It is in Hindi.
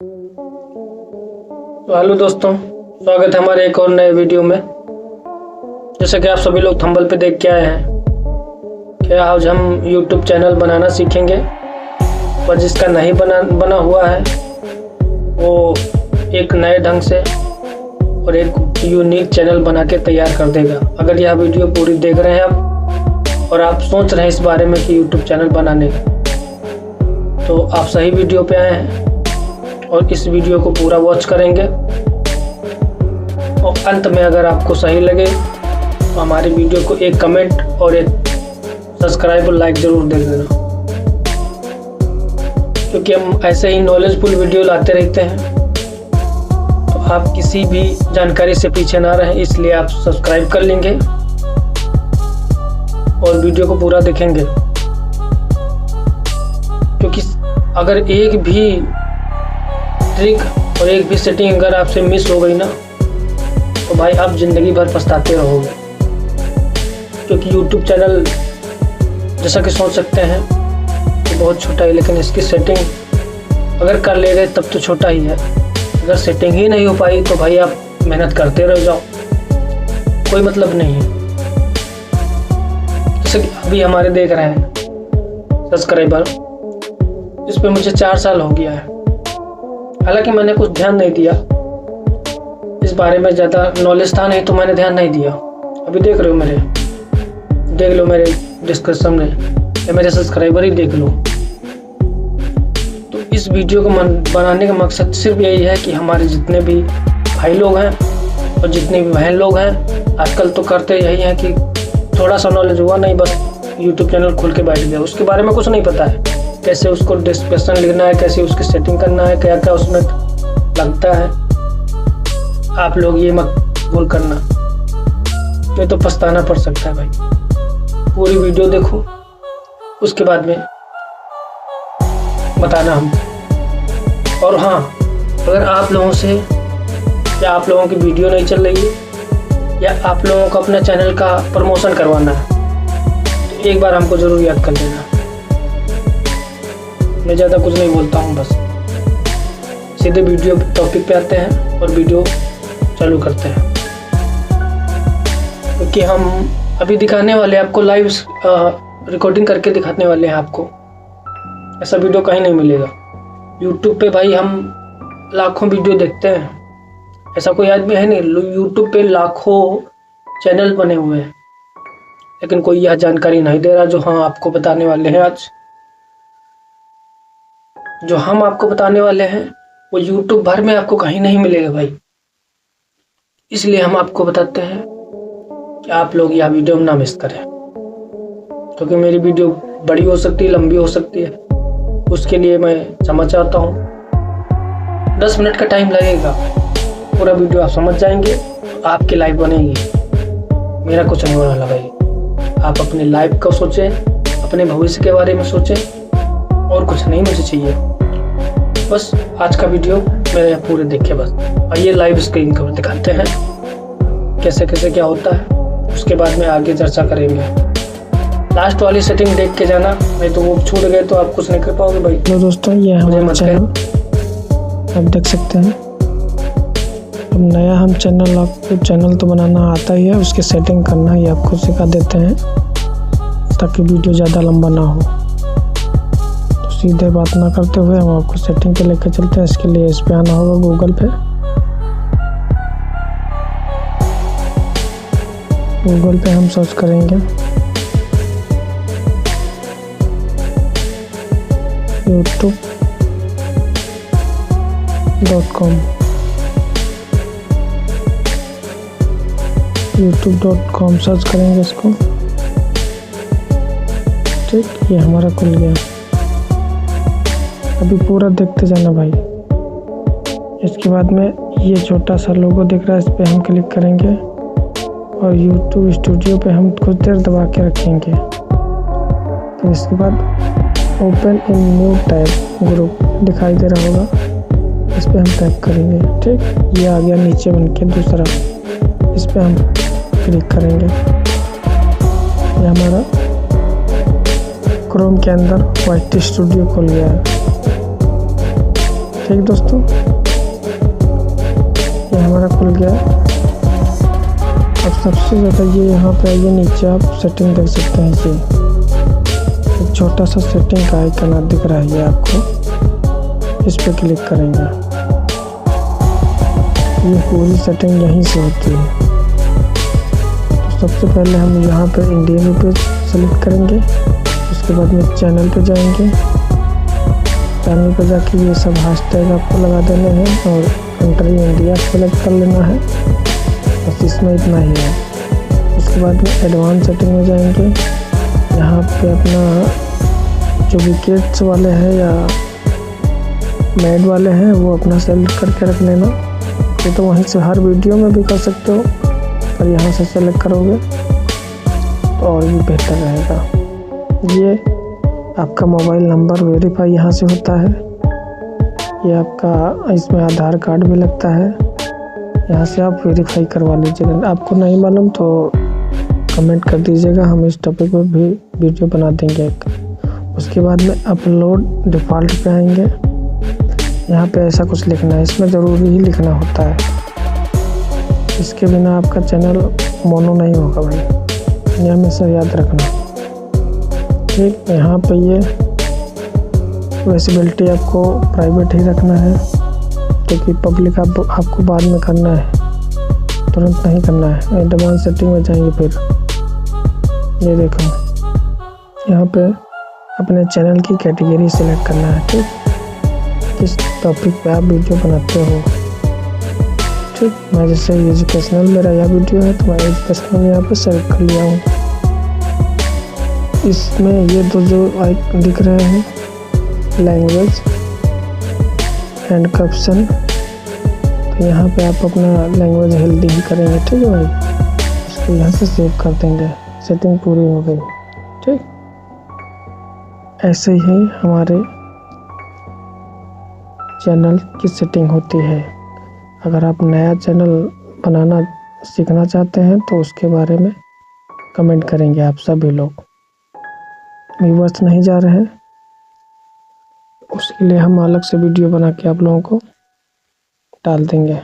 तो हेलो दोस्तों, स्वागत है हमारे एक और नए वीडियो में। जैसा कि आप सभी लोग थंबनेल पे देख के आए हैं कि आज हम YouTube चैनल बनाना सीखेंगे, पर जिसका नहीं बना हुआ है वो एक नए ढंग से और एक यूनिक चैनल बना के तैयार कर देगा। अगर यह वीडियो पूरी देख रहे हैं आप और आप सोच रहे हैं इस बारे में कि YouTube चैनल बनाने का, तो आप सही वीडियो पे आए हैं और इस वीडियो को पूरा वॉच करेंगे। और अंत में अगर आपको सही लगे तो हमारी वीडियो को एक कमेंट और एक सब्सक्राइब और लाइक ज़रूर दे देना, क्योंकि हम ऐसे ही नॉलेजफुल वीडियो लाते रहते हैं। तो आप किसी भी जानकारी से पीछे ना रहें, इसलिए आप सब्सक्राइब कर लेंगे और वीडियो को पूरा देखेंगे, क्योंकि अगर एक भी ट्रिक और एक भी सेटिंग अगर आपसे मिस हो गई ना तो भाई आप ज़िंदगी भर पछताते रहोगे। क्योंकि YouTube चैनल जैसा कि सोच सकते हैं कि बहुत छोटा है, लेकिन इसकी सेटिंग अगर कर ले गए तब तो छोटा ही है। अगर सेटिंग ही नहीं हो पाई तो भाई आप मेहनत करते रह जाओ, कोई मतलब नहीं है। जैसे कि अभी हमारे देख रहे हैं सब्सक्राइबर, इस पर मुझे 4 साल हो गया है। हालांकि मैंने कुछ ध्यान नहीं दिया इस बारे में, ज़्यादा नॉलेज था नहीं तो मैंने ध्यान नहीं दिया। अभी देख रहे हो देख लो मेरे डिस्क्रिप्शन में, या मेरे सब्सक्राइबर ही देख लो। तो इस वीडियो को बनाने का मकसद सिर्फ यही है कि हमारे जितने भी भाई लोग हैं और जितने भी बहन लोग हैं, आजकल तो करते यही हैं कि थोड़ा सा नॉलेज हुआ नहीं बस यूट्यूब चैनल खोल के बैठ गया, उसके बारे में कुछ नहीं पता है, कैसे उसको डिस्क्रिप्शन लिखना है, कैसे उसकी सेटिंग करना है, क्या क्या उसमें लगता है। आप लोग ये मत भूल करना, ये तो पछताना पड़ सकता है भाई। पूरी वीडियो देखो, उसके बाद में बताना हम। और हाँ, अगर आप लोगों से या आप लोगों की वीडियो नहीं चल रही है या आप लोगों को अपने चैनल का प्रमोशन करवाना है तो एक बार हमको ज़रूर याद कर लेना। मैं ज़्यादा कुछ नहीं बोलता हूँ, बस सीधे वीडियो टॉपिक पे आते हैं और वीडियो चालू करते हैं। क्योंकि हम अभी दिखाने वाले हैं आपको, लाइव रिकॉर्डिंग करके दिखाने वाले हैं आपको। ऐसा वीडियो कहीं नहीं मिलेगा यूट्यूब पे। भाई हम लाखों वीडियो देखते हैं, ऐसा कोई आदमी है नहीं। यूट्यूब पे लाखों चैनल बने हुए हैं, लेकिन कोई यह जानकारी नहीं दे रहा जो हम आपको बताने वाले हैं आज। जो हम आपको बताने वाले हैं वो YouTube भर में आपको कहीं नहीं मिलेगा भाई। इसलिए हम आपको बताते हैं कि आप लोग यह वीडियो ना मिस करें, क्योंकि मेरी वीडियो बड़ी हो सकती है, लंबी हो सकती है। उसके लिए मैं क्षमा चाहता हूँ। 10 मिनट का टाइम लगेगा, पूरा वीडियो आप समझ जाएंगे, आपकी लाइफ बनेगी। मेरा कुछ नहीं होने वाला भाई। आप अपनी लाइफ को सोचें, अपने भविष्य के बारे में सोचें, और कुछ नहीं मुझे चाहिए। बस आज का वीडियो मेरे पूरे देखे बस। आइए लाइव स्क्रीन पर दिखाते हैं कैसे कैसे क्या होता है, उसके बाद में आगे चर्चा करेंगे। लास्ट वाली सेटिंग देख के जाना, नहीं तो वो छूट गए तो आप कुछ नहीं कर पाओगे भाई। तो दोस्तों, ये हमारा चैनल आप देख सकते हैं। अब नया हम चैनल, आपको चैनल तो बनाना आता ही है, उसकी सेटिंग करना ही आपको सिखा देते हैं ताकि वीडियो ज़्यादा लंबा ना हो। सीधे बात ना करते हुए हम आपको सेटिंग पे लेकर चलते हैं। इसके लिए इस पे आना होगा गूगल पे। गूगल पे हम सर्च करेंगे youtube.com। youtube.com सर्च करेंगे इसको। ठीक, ये हमारा खुल गया। अभी पूरा देखते जाना भाई। इसके बाद में ये छोटा सा लोगो दिख रहा है, इस पर हम क्लिक करेंगे और YouTube स्टूडियो पे हम कुछ देर दबा के रखेंगे। तो इसके बाद open in new tab group दिखाई दे रहा होगा, इस पर हम टैप करेंगे। ठीक, ये आ गया नीचे बन के दूसरा, इस पर हम क्लिक करेंगे। ये हमारा क्रोम के अंदर वाइट स्टूडियो खुल गया है। ठीक दोस्तों, ये हमारा खुल गया। अब सबसे ज़्यादा ये यहाँ पे आइए, नीचे आप सेटिंग देख सकते हैं। ये एक छोटा सा सेटिंग का आइकन दिख रहा है, ये आपको इस पर क्लिक करेंगे। ये पूरी सेटिंग यहीं से होती है। तो सबसे पहले हम यहाँ पे इंडियन रुपीज़ सेलेक्ट करेंगे, उसके बाद में चैनल पे जाएंगे। चैनल पे जाके ये सब हैशटैग आपको लगा देने हैं और कंट्री इंडिया सेलेक्ट कर लेना है। बस इसमें इतना ही है। उसके बाद में एडवांस सेटिंग में जाएंगे। यहाँ पे अपना जो भी किड्स वाले हैं या मेड वाले हैं वो अपना सेलेक्ट करके रख लेना। ये तो वहीं से हर वीडियो में भी कर सकते हो, पर यहाँ से सेलेक्ट करोगे तो और भी बेहतर रहेगा। ये आपका मोबाइल नंबर वेरीफाई यहाँ से होता है। ये आपका इसमें आधार कार्ड भी लगता है, यहाँ से आप वेरीफाई करवा लीजिएगा। आपको नहीं मालूम तो कमेंट कर दीजिएगा, हम इस टॉपिक पर भी वीडियो बना देंगे एक। उसके बाद में अपलोड डिफ़ॉल्ट पे आएंगे। यहाँ पे ऐसा कुछ लिखना है, इसमें ज़रूरी ही लिखना होता है, इसके बिना आपका चैनल मोनो नहीं होगा भाई, ये हमेशा याद रखना। ठीक, यहाँ पे ये विजिबिलिटी आपको प्राइवेट ही रखना है, क्योंकि पब्लिक आपको बाद में करना है, तुरंत नहीं करना है। एडवांस सेटिंग में जाएंगे, फिर ये देखो यहाँ पे अपने चैनल की कैटेगरी सेलेक्ट करना है। ठीक, किस टॉपिक पे आप वीडियो बनाते हो। ठीक, मैं जैसे एजुकेशनल मेरा यह वीडियो है तो मैं एजुकेशनल यहाँ पे सेलेक्ट कर लिया हूँ। इसमें ये दो जो दिख रहे हैं, लैंग्वेज एंड कैप्शन, तो यहाँ पे आप अपना लैंग्वेज हेल्दी ही करेंगे। ठीक है भाई, उसको यहाँ से सेव कर देंगे। सेटिंग पूरी हो गई। ठीक, ऐसे ही हमारे चैनल की सेटिंग होती है। अगर आप नया चैनल बनाना सीखना चाहते हैं तो उसके बारे में कमेंट करेंगे आप सभी लोग। व्यूअर्स नहीं जा रहे हैं, उसके लिए हम अलग से वीडियो बना के आप लोगों को डाल देंगे।